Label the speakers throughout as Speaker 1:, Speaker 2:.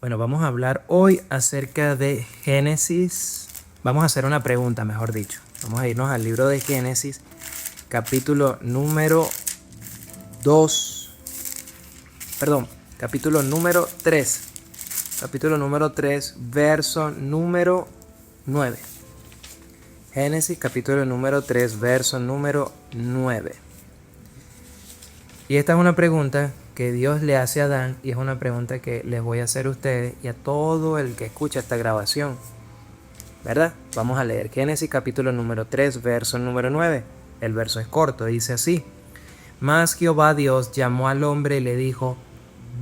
Speaker 1: Bueno, vamos a hablar hoy acerca de Génesis. Vamos a hacer una pregunta, mejor dicho. Vamos a irnos al libro de Génesis, capítulo número 3. Capítulo número 3, verso número 9. Génesis, capítulo número 3, verso número 9. Y esta es una pregunta que Dios le hace a Adán y es una pregunta que les voy a hacer a ustedes y a todo el que escucha esta grabación, ¿verdad? Vamos a leer Génesis capítulo número 3, verso número 9. El verso es corto, dice así: Mas Jehová Dios llamó al hombre y le dijo: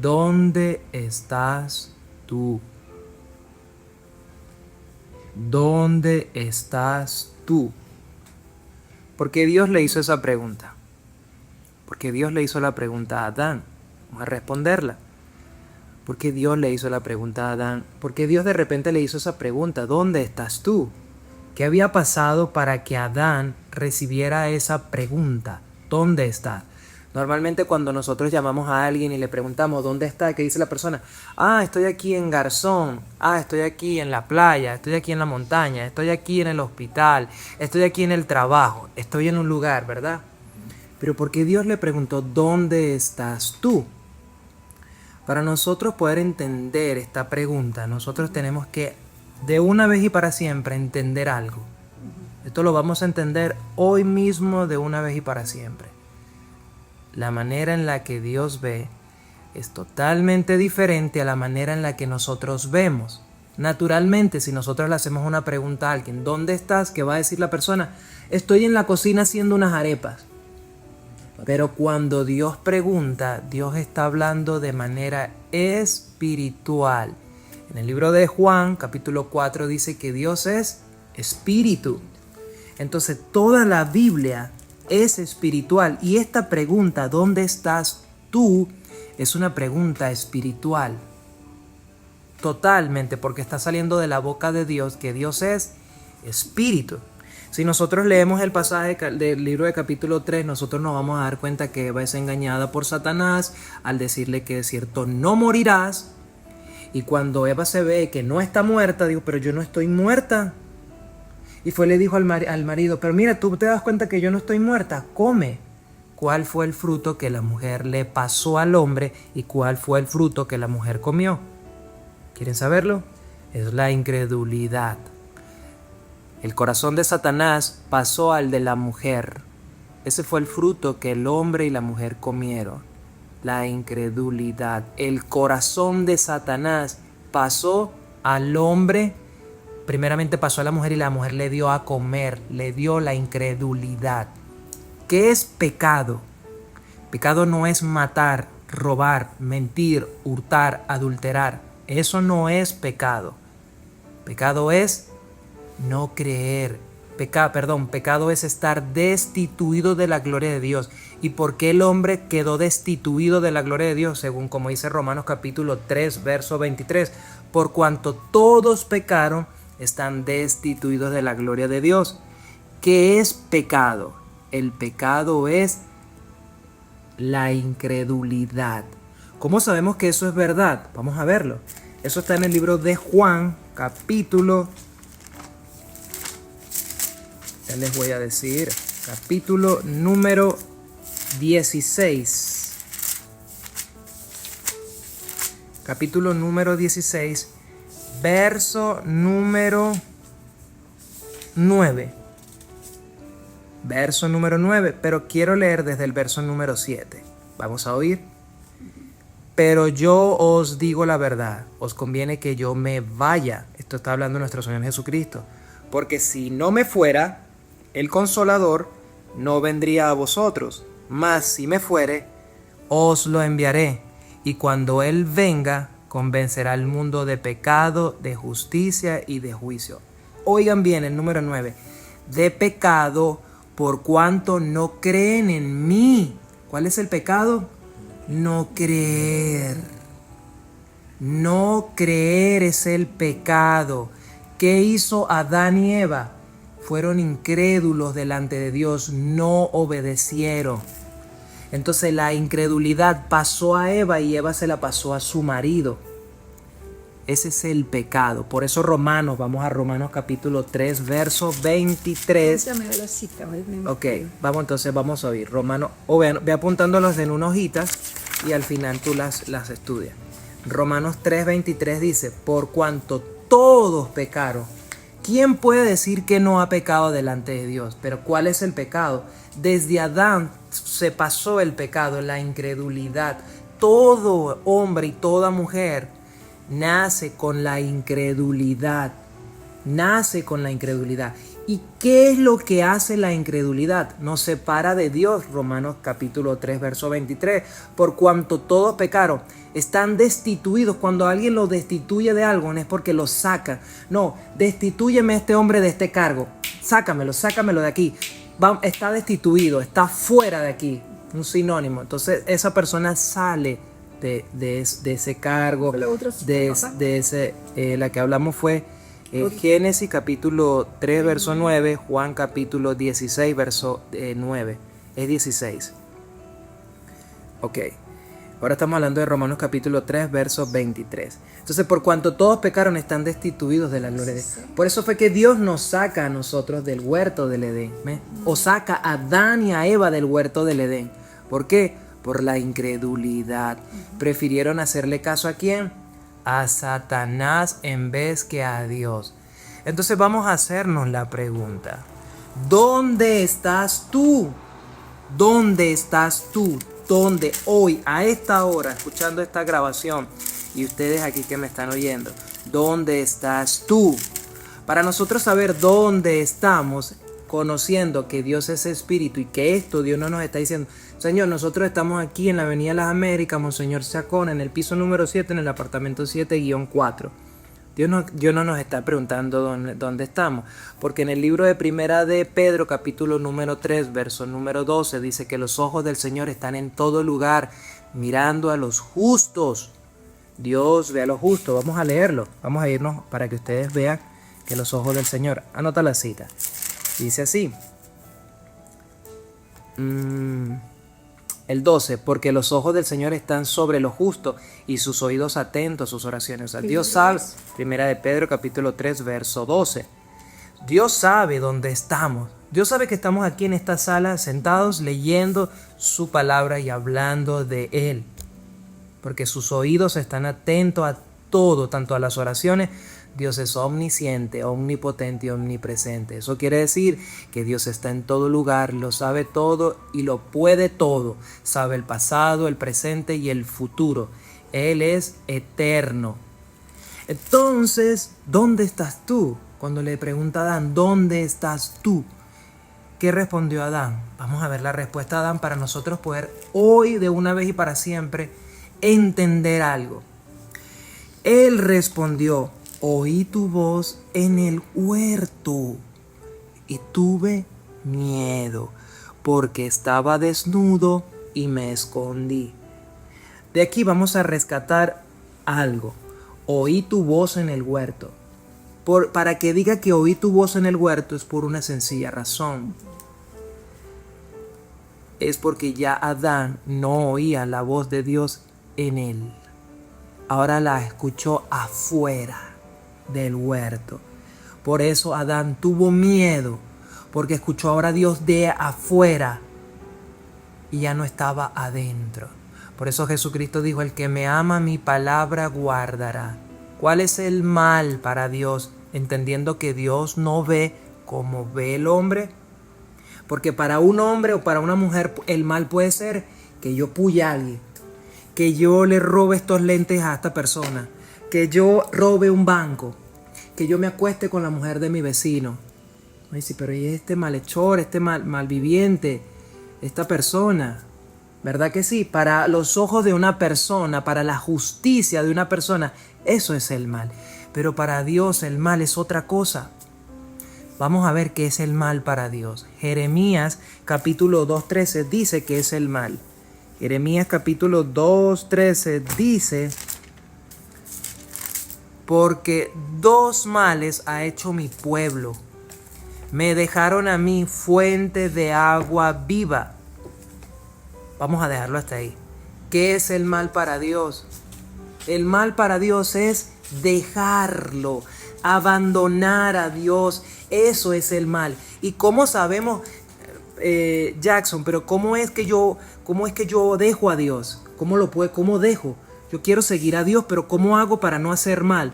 Speaker 1: ¿Dónde estás tú? ¿Dónde estás tú? ¿Por qué Dios le hizo esa pregunta? Porque Dios le hizo la pregunta a Adán. Vamos a responderla. ¿Por qué Dios le hizo la pregunta a Adán? Porque Dios de repente le hizo esa pregunta: ¿dónde estás tú? ¿Qué había pasado para que Adán recibiera esa pregunta? ¿Dónde estás? Normalmente cuando nosotros llamamos a alguien y le preguntamos ¿dónde está?, ¿qué dice la persona? Estoy aquí en Garzón, estoy aquí en la playa, estoy aquí en la montaña, estoy aquí en el hospital, estoy aquí en el trabajo, estoy en un lugar, ¿verdad? Pero ¿por qué Dios le preguntó ¿dónde estás tú? Para nosotros poder entender esta pregunta, nosotros tenemos que de una vez y para siempre entender algo. Esto lo vamos a entender hoy mismo de una vez y para siempre. La manera en la que Dios ve es totalmente diferente a la manera en la que nosotros vemos. Naturalmente, si nosotros le hacemos una pregunta a alguien, ¿dónde estás?, ¿qué va a decir la persona? Estoy en la cocina haciendo unas arepas. Pero cuando Dios pregunta, Dios está hablando de manera espiritual. En el libro de Juan, capítulo 4, dice que Dios es espíritu. Entonces, toda la Biblia es espiritual. Y esta pregunta, ¿dónde estás tú?, es una pregunta espiritual. Totalmente, porque está saliendo de la boca de Dios, que Dios es espíritu. Si nosotros leemos el pasaje del libro de capítulo 3, nosotros nos vamos a dar cuenta que Eva es engañada por Satanás al decirle que de cierto no morirás. Y cuando Eva se ve que no está muerta, dijo, pero yo no estoy muerta. Y le dijo al marido, pero mira, tú te das cuenta que yo no estoy muerta, come. ¿Cuál fue el fruto que la mujer le pasó al hombre y cuál fue el fruto que la mujer comió? ¿Quieren saberlo? Es la incredulidad. El corazón de Satanás pasó al de la mujer. Ese fue el fruto que el hombre y la mujer comieron. La incredulidad. El corazón de Satanás pasó al hombre. Primeramente pasó a la mujer y la mujer le dio a comer. Le dio la incredulidad. ¿Qué es pecado? Pecado no es matar, robar, mentir, hurtar, adulterar. Eso no es pecado. Pecado es no creer. Pecado es estar destituido de la gloria de Dios. ¿Y por qué el hombre quedó destituido de la gloria de Dios? Según como dice Romanos capítulo 3, verso 23. Por cuanto todos pecaron, están destituidos de la gloria de Dios. ¿Qué es pecado? El pecado es la incredulidad. ¿Cómo sabemos que eso es verdad? Vamos a verlo. Eso está en el libro de Juan, capítulo, ya les voy a decir, capítulo número 16. Capítulo número 16, verso número 9. Verso número 9, pero quiero leer desde el verso número 7. Vamos a oír. Pero yo os digo la verdad, os conviene que yo me vaya. Esto está hablando nuestro Señor Jesucristo. Porque si no me fuera, el Consolador no vendría a vosotros. Mas si me fuere, os lo enviaré. Y cuando Él venga, convencerá al mundo de pecado, de justicia y de juicio. Oigan bien el número 9. De pecado, por cuanto no creen en mí. ¿Cuál es el pecado? No creer. No creer es el pecado. ¿Qué hizo Adán y Eva? Fueron incrédulos delante de Dios, no obedecieron. Entonces la incredulidad pasó a Eva y Eva se la pasó a su marido. Ese es el pecado. Por eso Romanos, vamos a Romanos capítulo 3, verso 23. Ok, vamos a oír. Romanos, ve apuntándolos en unas hojitas y al final tú las estudias. Romanos 3, 23 dice, por cuanto todos pecaron. ¿Quién puede decir que no ha pecado delante de Dios? Pero ¿cuál es el pecado? Desde Adán se pasó el pecado, la incredulidad. Todo hombre y toda mujer nace con la incredulidad. Nace con la incredulidad. ¿Y qué es lo que hace la incredulidad? Nos separa de Dios. Romanos capítulo 3, verso 23. Por cuanto todos pecaron, están destituidos. Cuando alguien lo destituye de algo, no es porque lo saca. No, destitúyeme a este hombre de este cargo. Sácamelo de aquí. Está destituido, está fuera de aquí. Un sinónimo. Entonces esa persona sale de ese cargo. La que hablamos fue Génesis capítulo 3 verso 9, Juan capítulo 16 verso 9. Es 16. Ok. Ahora estamos hablando de Romanos capítulo 3 verso 23. Entonces, por cuanto todos pecaron, están destituidos de la gloria de Dios. Por eso fue que Dios nos saca a nosotros del huerto del Edén. O saca a Adán y a Eva del huerto del Edén. ¿Por qué? Por la incredulidad. Prefirieron hacerle caso ¿a quién? A Satanás en vez que a Dios. Entonces vamos a hacernos la pregunta: ¿dónde estás tú? ¿Dónde estás tú? ¿Dónde hoy, a esta hora, escuchando esta grabación, y ustedes aquí que me están oyendo, dónde estás tú? Para nosotros saber dónde estamos, conociendo que Dios es espíritu y que esto Dios no nos está diciendo, Señor, nosotros estamos aquí en la Avenida Las Américas, Monseñor Sacona, en el piso número 7, en el apartamento 7-4. Dios no nos está preguntando dónde estamos, porque en el libro de Primera de Pedro, capítulo número 3, verso número 12, dice que los ojos del Señor están en todo lugar, mirando a los justos. Dios ve a los justos. Vamos a leerlo, vamos a irnos para que ustedes vean que los ojos del Señor. Anota la cita. Dice así. El 12, porque los ojos del Señor están sobre los justos y sus oídos atentos a sus oraciones. O sea, Dios sabe, Primera de Pedro capítulo 3, verso 12. Dios sabe dónde estamos. Dios sabe que estamos aquí en esta sala sentados leyendo su palabra y hablando de Él. Porque sus oídos están atentos a todo, tanto a las oraciones. Dios es omnisciente, omnipotente y omnipresente. Eso quiere decir que Dios está en todo lugar, lo sabe todo y lo puede todo. Sabe el pasado, el presente y el futuro. Él es eterno. Entonces, ¿dónde estás tú? Cuando le pregunta a Adán, ¿dónde estás tú? ¿Qué respondió Adán? Vamos a ver la respuesta de Adán para nosotros poder hoy, de una vez y para siempre, entender algo. Él respondió: oí tu voz en el huerto y tuve miedo porque estaba desnudo y me escondí. De aquí vamos a rescatar algo. Oí tu voz en el huerto. Para que diga que oí tu voz en el huerto es por una sencilla razón. Es porque ya Adán no oía la voz de Dios en él. Ahora la escuchó afuera del huerto. Por eso Adán tuvo miedo, porque escuchó ahora a Dios de afuera y ya no estaba adentro. Por eso Jesucristo dijo: el que me ama, mi palabra guardará. ¿Cuál es el mal para Dios? Entendiendo que Dios no ve como ve el hombre. Porque para un hombre o para una mujer el mal puede ser que yo puye a alguien, que yo le robe estos lentes a esta persona, que yo robe un banco, que yo me acueste con la mujer de mi vecino. Ay, sí, pero ¿y este malhechor, este malviviente, esta persona? ¿Verdad que sí? Para los ojos de una persona, para la justicia de una persona, eso es el mal. Pero para Dios el mal es otra cosa. Vamos a ver qué es el mal para Dios. Jeremías capítulo 2:13 dice que es el mal. Jeremías capítulo 2:13 dice: porque dos males ha hecho mi pueblo. Me dejaron a mí fuente de agua viva. Vamos a dejarlo hasta ahí. ¿Qué es el mal para Dios? El mal para Dios es dejarlo, abandonar a Dios. Eso es el mal. ¿Y cómo sabemos, Jackson, pero cómo es que yo dejo a Dios? ¿Cómo dejo? Yo quiero seguir a Dios, pero ¿cómo hago para no hacer mal?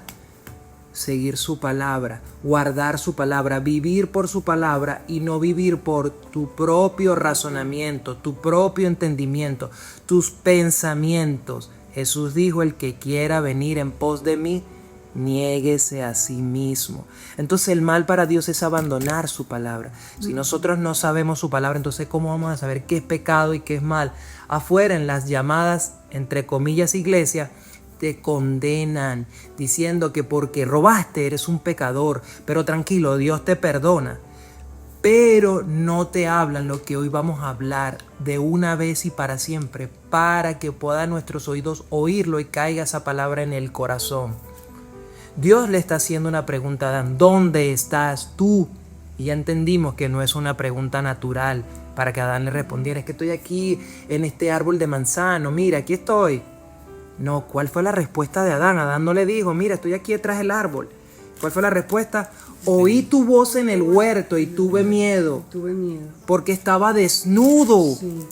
Speaker 1: Seguir su palabra, guardar su palabra, vivir por su palabra y no vivir por tu propio razonamiento, tu propio entendimiento, tus pensamientos. Jesús dijo: el que quiera venir en pos de mí, niéguese a sí mismo. Entonces el mal para Dios es abandonar su palabra. Si nosotros no sabemos su palabra, entonces ¿cómo vamos a saber qué es pecado y qué es mal? Afuera, en las llamadas, entre comillas, iglesias, te condenan diciendo que porque robaste eres un pecador, pero tranquilo, Dios te perdona. Pero no te hablan lo que hoy vamos a hablar de una vez y para siempre, para que puedan nuestros oídos oírlo y caiga esa palabra en el corazón. Dios le está haciendo una pregunta a Adán: ¿dónde estás tú? Y ya entendimos que no es una pregunta natural para que Adán le respondiera: es que estoy aquí en este árbol de manzano, mira, aquí estoy. No, ¿cuál fue la respuesta de Adán? Adán no le dijo: mira, estoy aquí detrás del árbol. ¿Cuál fue la respuesta? Oí tu voz en el huerto y tuve miedo. Porque estaba desnudo. Sí.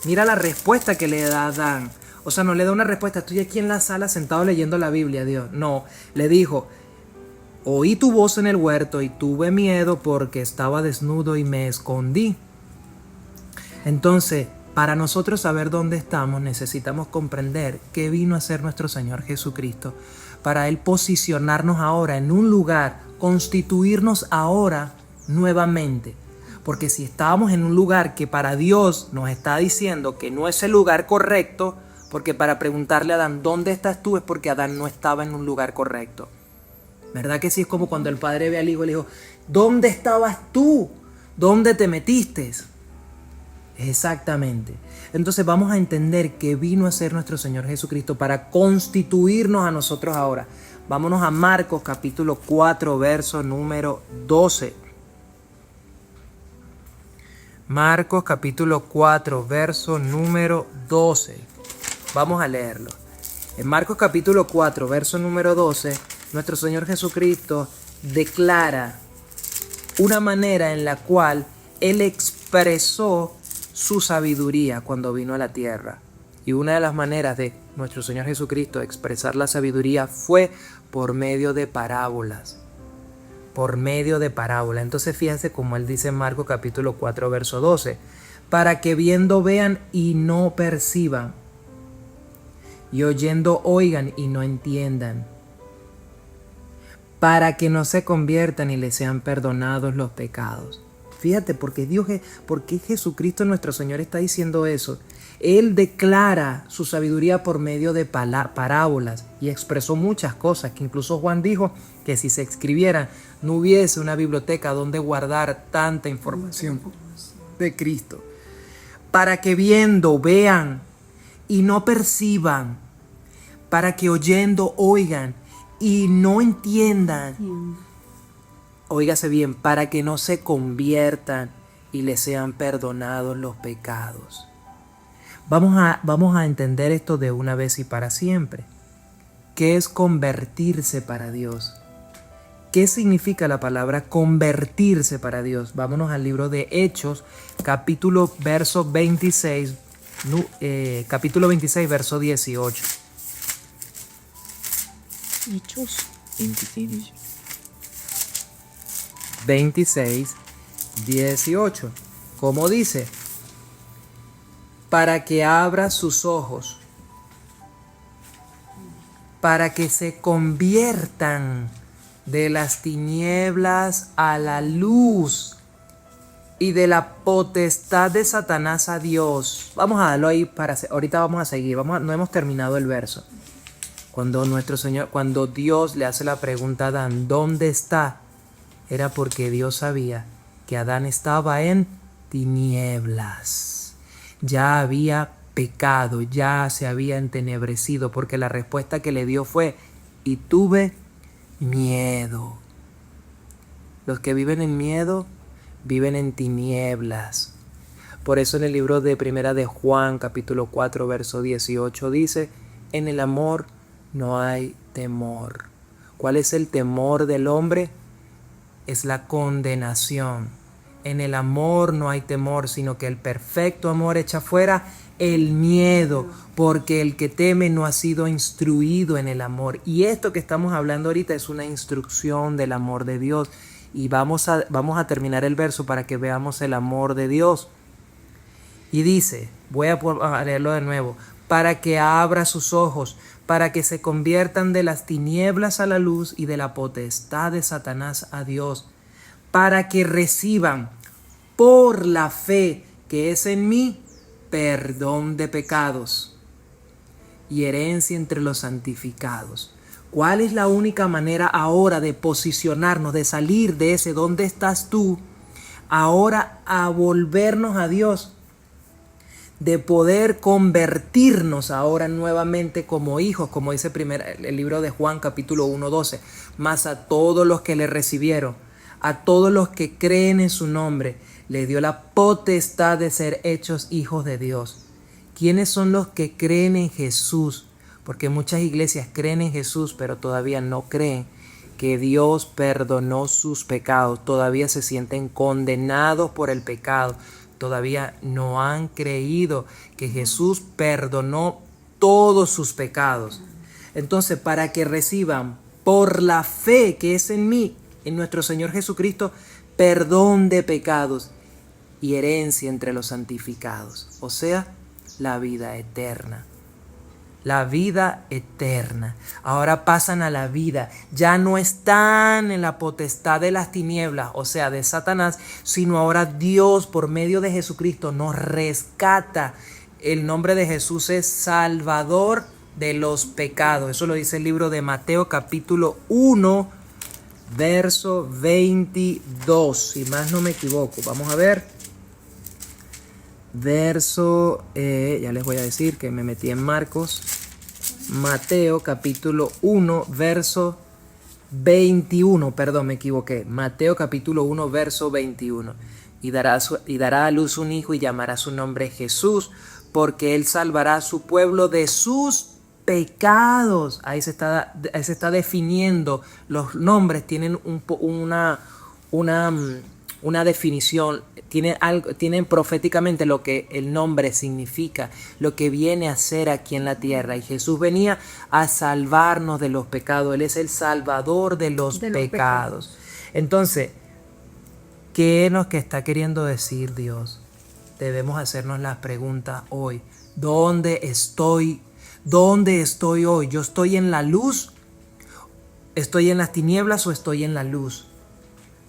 Speaker 1: Mira la respuesta que le da Adán. O sea, no le da una respuesta: estoy aquí en la sala sentado leyendo la Biblia, Dios. No, le dijo: oí tu voz en el huerto y tuve miedo porque estaba desnudo y me escondí. Entonces, para nosotros saber dónde estamos, necesitamos comprender qué vino a hacer nuestro Señor Jesucristo, para Él posicionarnos ahora en un lugar, constituirnos ahora nuevamente. Porque si estábamos en un lugar que para Dios nos está diciendo que no es el lugar correcto, porque para preguntarle a Adán: ¿dónde estás tú?, es porque Adán no estaba en un lugar correcto. ¿Verdad que sí? Es como cuando el padre ve al hijo y le dijo: ¿dónde estabas tú? ¿Dónde te metiste? Exactamente. Entonces vamos a entender que vino a ser nuestro Señor Jesucristo para constituirnos a nosotros ahora. Vámonos a Marcos capítulo 4, verso número 12. Marcos capítulo 4, verso número 12. Vamos a leerlo. En Marcos capítulo 4, verso número 12, nuestro Señor Jesucristo declara una manera en la cual Él expresó su sabiduría cuando vino a la tierra. Y una de las maneras de nuestro Señor Jesucristo expresar la sabiduría fue por medio de parábolas. Por medio de parábolas. Entonces fíjense como Él dice en Marcos capítulo 4, verso 12. Para que viendo vean y no perciban, y oyendo oigan y no entiendan, para que no se conviertan y les sean perdonados los pecados. Fíjate, porque Jesucristo nuestro Señor está diciendo eso. Él declara su sabiduría por medio de parábolas y expresó muchas cosas que incluso Juan dijo que si se escribieran no hubiese una biblioteca donde guardar tanta información de Cristo. Para que viendo vean y no perciban, para que oyendo oigan y no entiendan. Óigase bien, para que no se conviertan y les sean perdonados los pecados. Vamos a entender esto de una vez y para siempre. ¿Qué es convertirse para Dios? ¿Qué significa la palabra convertirse para Dios? Vámonos al libro de Hechos, capítulo 26, verso 18. Hechos 26, 18. ¿Cómo dice? Para que abra sus ojos, para que se conviertan de las tinieblas a la luz y de la potestad de Satanás a Dios. Vamos a darlo ahí ahorita vamos a seguir. No hemos terminado el verso. Cuando Dios le hace la pregunta a Adán: ¿dónde está?, era porque Dios sabía que Adán estaba en tinieblas. Ya había pecado, ya se había entenebrecido, porque la respuesta que le dio fue: y tuve miedo. Los que viven en miedo viven en tinieblas. Por eso en el libro de Primera de Juan, capítulo 4, verso 18 dice: en el amor no hay temor. ¿Cuál es el temor del hombre? Es la condenación. En el amor no hay temor, sino que el perfecto amor echa fuera el miedo, porque el que teme no ha sido instruido en el amor. Y esto que estamos hablando ahorita es una instrucción del amor de Dios. Y vamos a terminar el verso para que veamos el amor de Dios. Y dice, voy a leerlo de nuevo, para que abra sus ojos, para que se conviertan de las tinieblas a la luz y de la potestad de Satanás a Dios, para que reciban por la fe que es en mí perdón de pecados y herencia entre los santificados. ¿Cuál es la única manera ahora de posicionarnos, de salir de ese ¿dónde estás tú? Ahora a volvernos a Dios, de poder convertirnos ahora nuevamente como hijos, como dice el libro de Juan capítulo 1:12, mas a todos los que le recibieron, a todos los que creen en su nombre, le dio la potestad de ser hechos hijos de Dios. ¿Quiénes son los que creen en Jesús? Porque muchas iglesias creen en Jesús, pero todavía no creen que Dios perdonó sus pecados, todavía se sienten condenados por el pecado. Todavía no han creído que Jesús perdonó todos sus pecados. Entonces, para que reciban por la fe que es en mí, en nuestro Señor Jesucristo, perdón de pecados y herencia entre los santificados. O sea, la vida eterna. La vida eterna. Ahora pasan a la vida. Ya no están en la potestad de las tinieblas, o sea, de Satanás, sino ahora Dios por medio de Jesucristo nos rescata. El nombre de Jesús es Salvador de los pecados. Eso lo dice el libro de Mateo capítulo 1, verso 22. Si más no me equivoco. Vamos a ver. Verso, ya les voy a decir que me metí en Marcos. Mateo capítulo 1 verso 21, perdón, me equivoqué. Mateo capítulo 1 verso 21. Y dará a luz un hijo y llamará su nombre Jesús, porque él salvará a su pueblo de sus pecados. Ahí se está definiendo. Los nombres tienen una definición, tienen proféticamente lo que el nombre significa, lo que viene a ser aquí en la tierra. Y Jesús venía a salvarnos de los pecados. Él es el salvador de los pecados. Entonces, ¿qué es lo que está queriendo decir Dios? Debemos hacernos la pregunta hoy. ¿Dónde estoy? ¿Dónde estoy hoy? ¿Yo estoy en la luz? ¿Estoy en las tinieblas o estoy en la luz?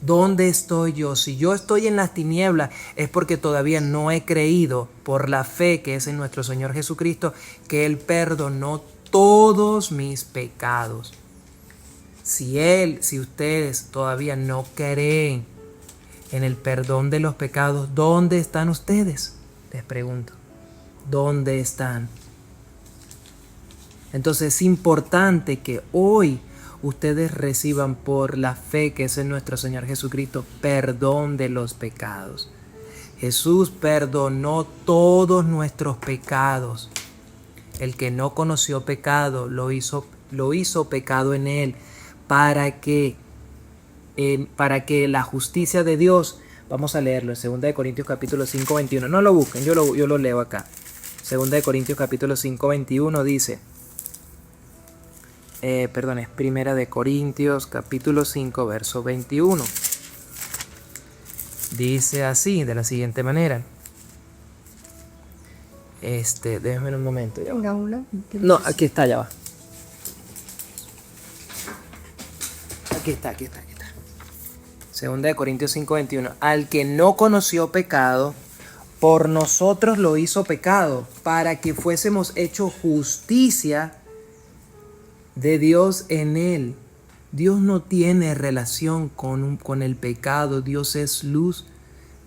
Speaker 1: ¿Dónde estoy yo? Si yo estoy en las tinieblas es porque todavía no he creído por la fe que es en nuestro Señor Jesucristo que Él perdonó todos mis pecados. Si ustedes todavía no creen en el perdón de los pecados, ¿dónde están ustedes? Les pregunto, ¿dónde están? Entonces es importante que hoy ustedes reciban por la fe que es en nuestro Señor Jesucristo perdón de los pecados. Jesús perdonó todos nuestros pecados. El que no conoció pecado lo hizo pecado en él para que la justicia de Dios, vamos a leerlo en 2 Corintios capítulo 5, 21. No lo busquen, yo lo leo acá. 2 Corintios capítulo 5, 21 dice, es 1 Corintios capítulo 5 verso 21. Dice así, de la siguiente manera. Déjenme un momento. Ya va. No, aquí está, ya va. Aquí está. 2 Corintios 5, 21. Al que no conoció pecado, por nosotros lo hizo pecado, para que fuésemos hechos justicia de Dios en él. Dios no tiene relación con el pecado. Dios es luz,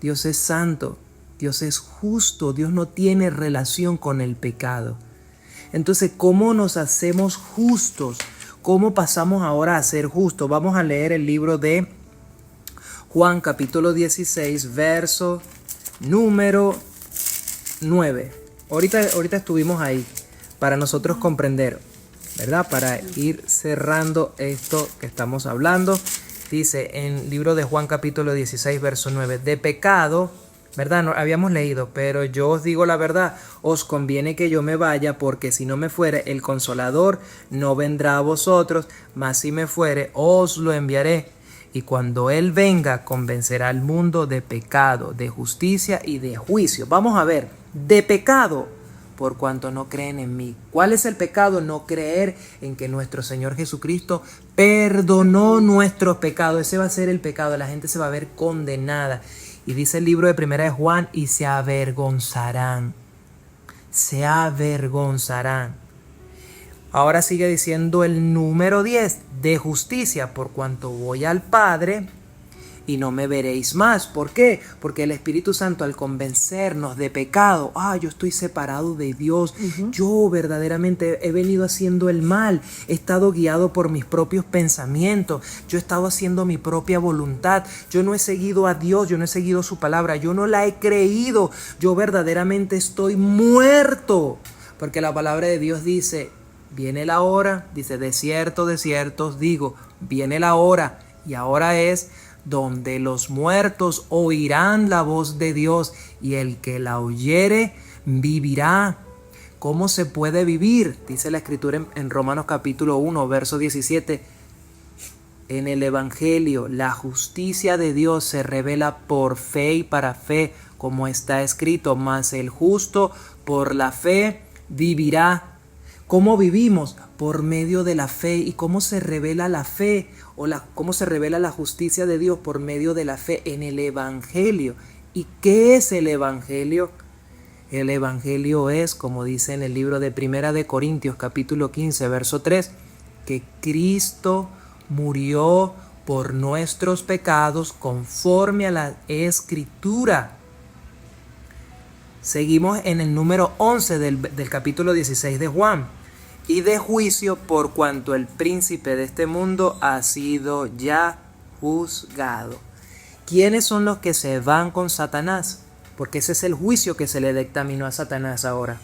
Speaker 1: Dios es santo, Dios es justo. Dios no tiene relación con el pecado. Entonces, ¿cómo nos hacemos justos? ¿Cómo pasamos ahora a ser justos? Vamos a leer el libro de Juan capítulo 16 verso número 9. Ahorita estuvimos ahí para nosotros comprender. ¿verdad? Para ir cerrando esto que estamos hablando. Dice en el libro de Juan capítulo 16, verso 9, de pecado, ¿verdad? No habíamos leído, pero yo os digo la verdad, os conviene que yo me vaya, porque si no me fuere, el Consolador no vendrá a vosotros, mas si me fuere, os lo enviaré. Y cuando Él venga, convencerá al mundo de pecado, de justicia y de juicio. Vamos a ver, de pecado, por cuanto no creen en mí. ¿Cuál es el pecado? No creer en que nuestro Señor Jesucristo perdonó nuestros pecados. Ese va a ser el pecado. La gente se va a ver condenada. Y dice el libro de Primera de Juan, y se avergonzarán. Se avergonzarán. Ahora sigue diciendo el número 10, de justicia, por cuanto voy al Padre y no me veréis más. ¿Por qué? Porque el Espíritu Santo, al convencernos de pecado, yo estoy separado de Dios, yo verdaderamente he venido haciendo el mal, he estado guiado por mis propios pensamientos, yo he estado haciendo mi propia voluntad, yo no he seguido a Dios, yo no he seguido su palabra, yo no la he creído, yo verdaderamente estoy muerto, porque la palabra de Dios dice, viene la hora, dice, de cierto os digo, viene la hora, y ahora es donde los muertos oirán la voz de Dios, y el que la oyere vivirá. ¿Cómo se puede vivir? Dice la Escritura en Romanos capítulo 1, verso 17. En el Evangelio, la justicia de Dios se revela por fe y para fe, como está escrito, mas el justo por la fe vivirá. ¿Cómo vivimos? Por medio de la fe. ¿Y cómo se revela la fe? ¿Cómo se revela la justicia de Dios? Por medio de la fe en el Evangelio. ¿Y qué es el Evangelio? El Evangelio es, como dice en el libro de Primera de Corintios, capítulo 15, verso 3, que Cristo murió por nuestros pecados conforme a la Escritura. Seguimos en el número 11 del capítulo 16 de Juan. Y de juicio, por cuanto el príncipe de este mundo ha sido ya juzgado. ¿Quiénes son los que se van con Satanás? Porque ese es el juicio que se le dictaminó a Satanás ahora.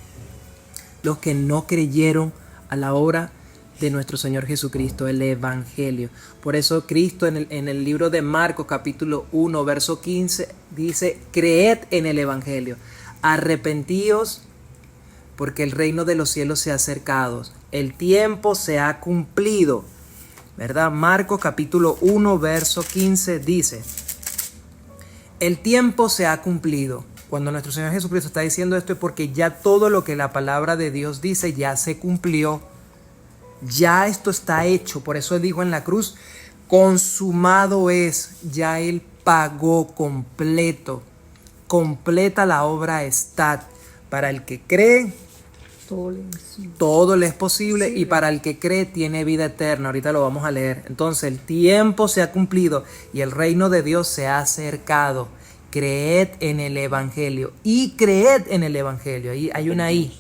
Speaker 1: Los que no creyeron a la obra de nuestro Señor Jesucristo, el Evangelio. Por eso Cristo en el libro de Marcos capítulo 1, verso 15, dice, creed en el Evangelio. Arrepentíos, porque el reino de los cielos se ha acercado. El tiempo se ha cumplido. ¿Verdad? Marcos capítulo 1, verso 15 dice, el tiempo se ha cumplido. Cuando nuestro Señor Jesucristo está diciendo esto es porque ya todo lo que la palabra de Dios dice ya se cumplió. Ya esto está hecho. Por eso dijo en la cruz, consumado es. Ya Él pagó completo. Completa la obra está. Para el que cree, todo le es posible, y para el que cree tiene vida eterna. Ahorita lo vamos a leer. Entonces el tiempo se ha cumplido y el reino de Dios se ha acercado. Creed en el Evangelio. Y creed en el Evangelio. Ahí hay una I.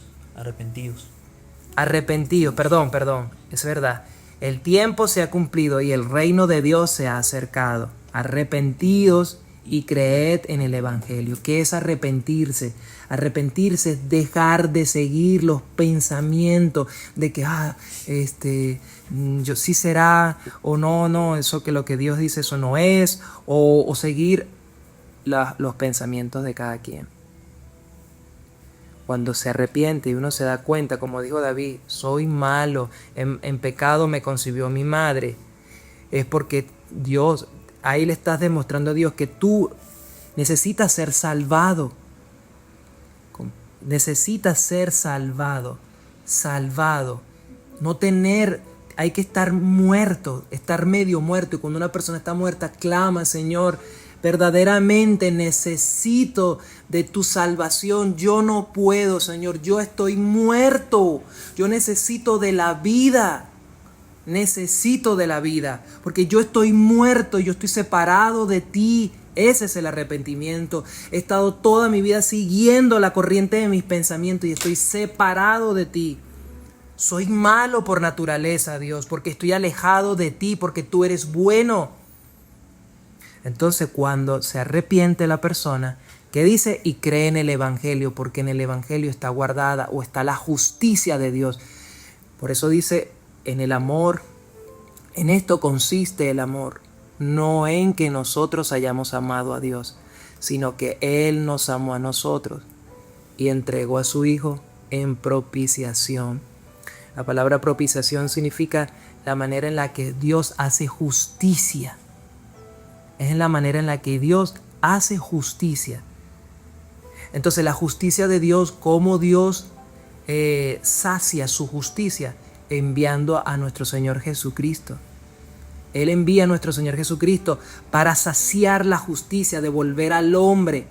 Speaker 1: Arrepentidos, perdón, es verdad. El tiempo se ha cumplido y el reino de Dios se ha acercado. Arrepentidos y creed en el Evangelio. ¿Qué es arrepentirse? Arrepentirse es dejar de seguir los pensamientos de que yo sí será, o no, eso que lo que Dios dice eso no es, o seguir los pensamientos de cada quien. Cuando se arrepiente y uno se da cuenta, como dijo David, soy malo, en pecado me concibió mi madre, es porque Dios, ahí le estás demostrando a Dios que tú necesitas ser salvado. Necesitas ser salvado. No tener, hay que estar muerto, estar medio muerto. Y cuando una persona está muerta, clama, Señor, verdaderamente necesito de tu salvación. Yo no puedo, Señor, yo estoy muerto. Yo necesito de la vida. Necesito de la vida, porque yo estoy muerto, yo estoy separado de ti. Ese es el arrepentimiento. He estado toda mi vida siguiendo la corriente de mis pensamientos y estoy separado de ti. Soy malo por naturaleza, Dios, porque estoy alejado de ti, porque tú eres bueno. Entonces, cuando se arrepiente la persona, ¿qué dice? Y cree en el Evangelio, porque en el Evangelio está guardada o está la justicia de Dios. Por eso dice en el amor, en esto consiste el amor, no en que nosotros hayamos amado a Dios, sino que Él nos amó a nosotros y entregó a su Hijo en propiciación. La palabra propiciación significa la manera en la que Dios hace justicia. Es la manera en la que Dios hace justicia. Entonces la justicia de Dios, cómo Dios sacia su justicia, enviando a nuestro Señor Jesucristo. Él envía a nuestro Señor Jesucristo para saciar la justicia, devolver al hombre.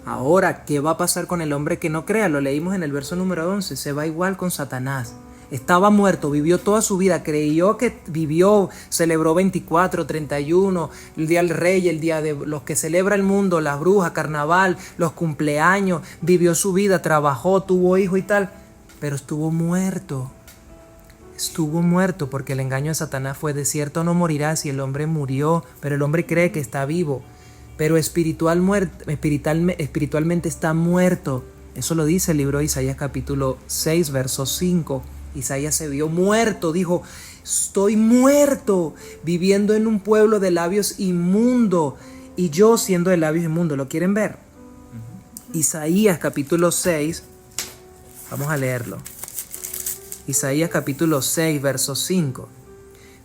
Speaker 1: Ahora, ¿qué va a pasar con el hombre que no crea? Lo leímos en el verso número 11. Se va igual con Satanás. Estaba muerto, vivió toda su vida, creyó que vivió, celebró 24, 31, el Día del Rey, el día de los que celebra el mundo, las brujas, carnaval, los cumpleaños, vivió su vida, trabajó, tuvo hijos y tal, pero estuvo muerto. Estuvo muerto porque el engaño de Satanás fue: de cierto no morirás. Y el hombre murió, pero el hombre cree que está vivo, pero espiritualmente está muerto. Eso lo dice el libro de Isaías capítulo 6, verso 5. Isaías se vio muerto, dijo: estoy muerto, viviendo en un pueblo de labios inmundo, y yo siendo de labios inmundos. ¿Lo quieren ver? Isaías capítulo 6, vamos a leerlo. Isaías capítulo 6, verso 5,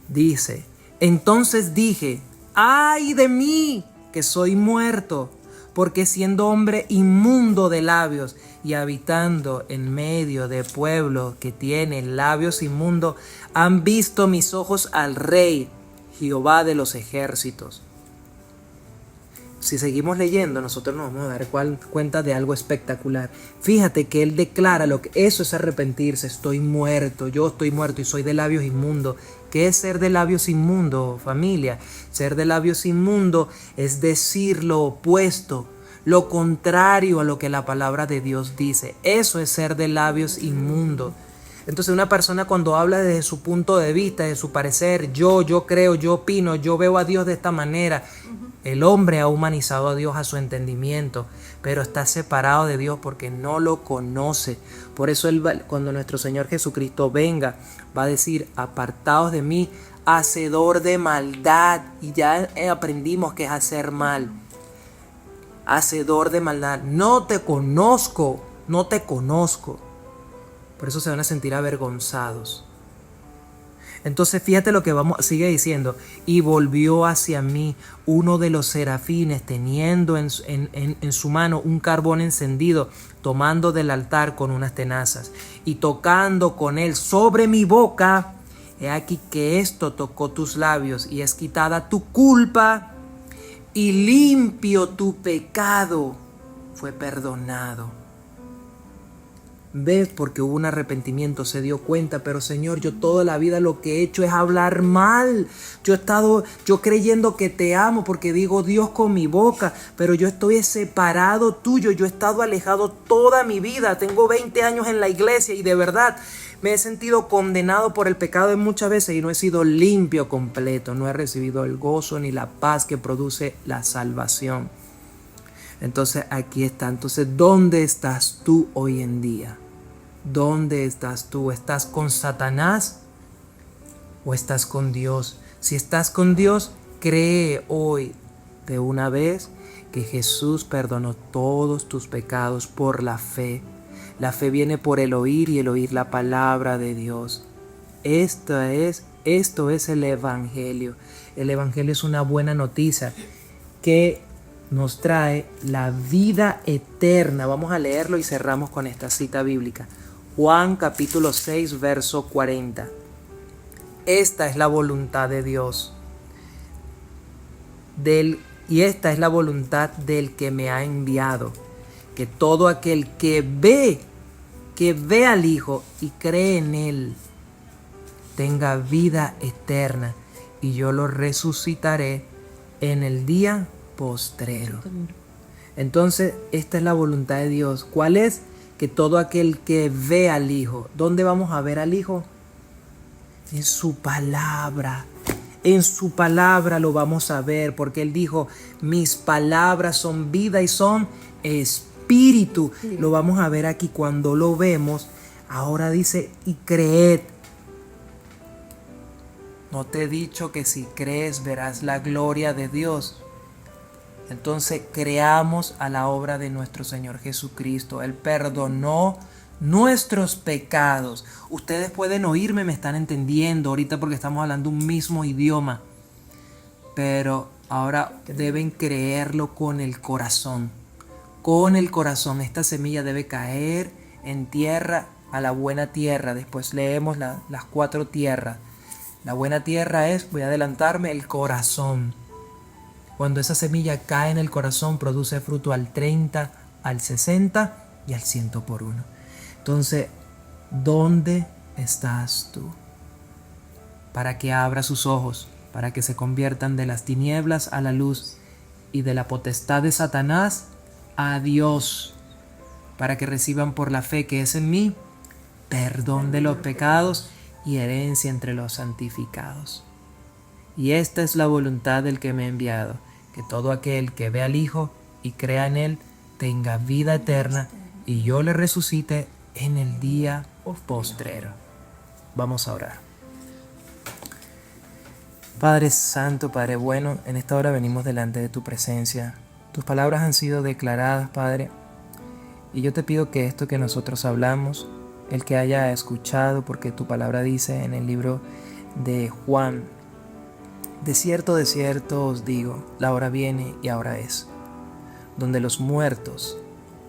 Speaker 1: dice: entonces dije, ¡ay de mí, que soy muerto! Porque siendo hombre inmundo de labios y habitando en medio de pueblo que tiene labios inmundos, han visto mis ojos al Rey, Jehová de los ejércitos. Si seguimos leyendo, nosotros nos vamos a dar cuenta de algo espectacular. Fíjate que él declara lo que eso es arrepentirse. Estoy muerto, yo estoy muerto y soy de labios inmundos. ¿Qué es ser de labios inmundos, familia? Ser de labios inmundos es decir lo opuesto, lo contrario a lo que la palabra de Dios dice. Eso es ser de labios inmundos. Entonces una persona cuando habla desde su punto de vista, de su parecer, yo creo, yo opino, yo veo a Dios de esta manera. El hombre ha humanizado a Dios a su entendimiento, pero está separado de Dios porque no lo conoce. Por eso cuando nuestro Señor Jesucristo venga, va a decir: apartaos de mí, hacedor de maldad. Y ya aprendimos que es hacer mal. Hacedor de maldad. No te conozco, no te conozco. Por eso se van a sentir avergonzados. Entonces fíjate lo que sigue diciendo: y volvió hacia mí uno de los serafines, teniendo en su mano un carbón encendido, tomando del altar con unas tenazas, y tocando con él sobre mi boca. He aquí que esto tocó tus labios, y es quitada tu culpa, y limpio tu pecado, fue perdonado. ¿Ves? Porque hubo un arrepentimiento, se dio cuenta: pero Señor, yo toda la vida lo que he hecho es hablar mal. Yo he estado creyendo que te amo porque digo Dios con mi boca, pero yo estoy separado tuyo. Yo he estado alejado toda mi vida. Tengo 20 años en la iglesia y de verdad me he sentido condenado por el pecado muchas veces y no he sido limpio completo. No he recibido el gozo ni la paz que produce la salvación. Entonces aquí está. Entonces, ¿dónde estás tú hoy en día? ¿Dónde estás tú? ¿Estás con Satanás o estás con Dios? Si estás con Dios, cree hoy de una vez que Jesús perdonó todos tus pecados por la fe. La fe viene por el oír y el oír la palabra de Dios. Esto es el Evangelio. El Evangelio es una buena noticia que nos trae la vida eterna. Vamos a leerlo y cerramos con esta cita bíblica. Juan capítulo 6, verso 40. Esta es la voluntad de Dios. Y esta es la voluntad del que me ha enviado, que todo aquel que ve al Hijo y cree en Él, tenga vida eterna, y yo lo resucitaré en el día postrero. Entonces, esta es la voluntad de Dios. ¿Cuál es? Que todo aquel que ve al Hijo. ¿Dónde vamos a ver al Hijo? En su palabra. En su palabra lo vamos a ver, porque Él dijo: mis palabras son vida y son espíritu. Lo vamos a ver aquí. Cuando lo vemos, ahora dice: y creed ¿No te he dicho que si crees verás la gloria de Dios? Entonces creamos a la obra de nuestro Señor Jesucristo. Él perdonó nuestros pecados. Ustedes pueden oírme, me están entendiendo ahorita porque estamos hablando un mismo idioma. Pero ahora deben creerlo con el corazón. Con el corazón. Esta semilla debe caer en tierra, a la buena tierra. Después leemos las 4 tierras. La buena tierra es, voy a adelantarme, el corazón. Cuando esa semilla cae en el corazón, produce fruto al 30, al 60 y al 100 por uno. Entonces, ¿dónde estás tú? Para que abra sus ojos, para que se conviertan de las tinieblas a la luz y de la potestad de Satanás a Dios, para que reciban por la fe que es en mí perdón de los pecados y herencia entre los santificados. Y esta es la voluntad del que me ha enviado, que todo aquel que vea al Hijo y crea en Él tenga vida eterna, y yo le resucite en el día postrero. Vamos a orar. Padre Santo, Padre bueno, en esta hora venimos delante de tu presencia. Tus palabras han sido declaradas, Padre, y yo te pido que esto que nosotros hablamos, el que haya escuchado, porque tu palabra dice en el libro de Juan: de cierto os digo, la hora viene y ahora es, donde los muertos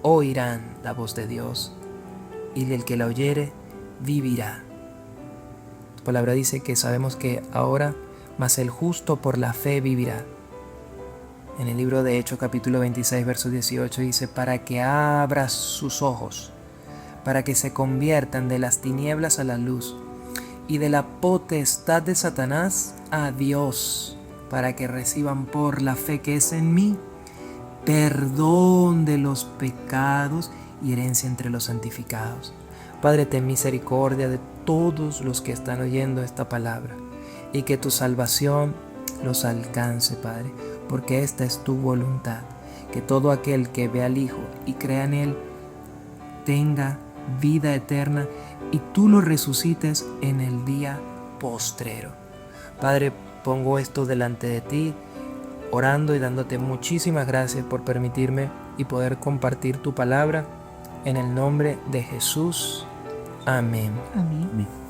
Speaker 1: oirán la voz de Dios, y el que la oyere vivirá. Tu palabra dice que sabemos que ahora, mas el justo por la fe vivirá. En el libro de Hechos capítulo 26 verso 18 dice: para que abra sus ojos, para que se conviertan de las tinieblas a la luz y de la potestad de Satanás a Dios, para que reciban por la fe que es en mí perdón de los pecados y herencia entre los santificados. Padre, ten misericordia de todos los que están oyendo esta palabra, y que tu salvación los alcance, Padre, porque esta es tu voluntad, que todo aquel que vea al Hijo y crea en Él tenga vida eterna, y tú lo resucites en el día postrero. Padre, pongo esto delante de ti, orando y dándote muchísimas gracias por permitirme y poder compartir tu palabra. En el nombre de Jesús. Amén.
Speaker 2: Amén.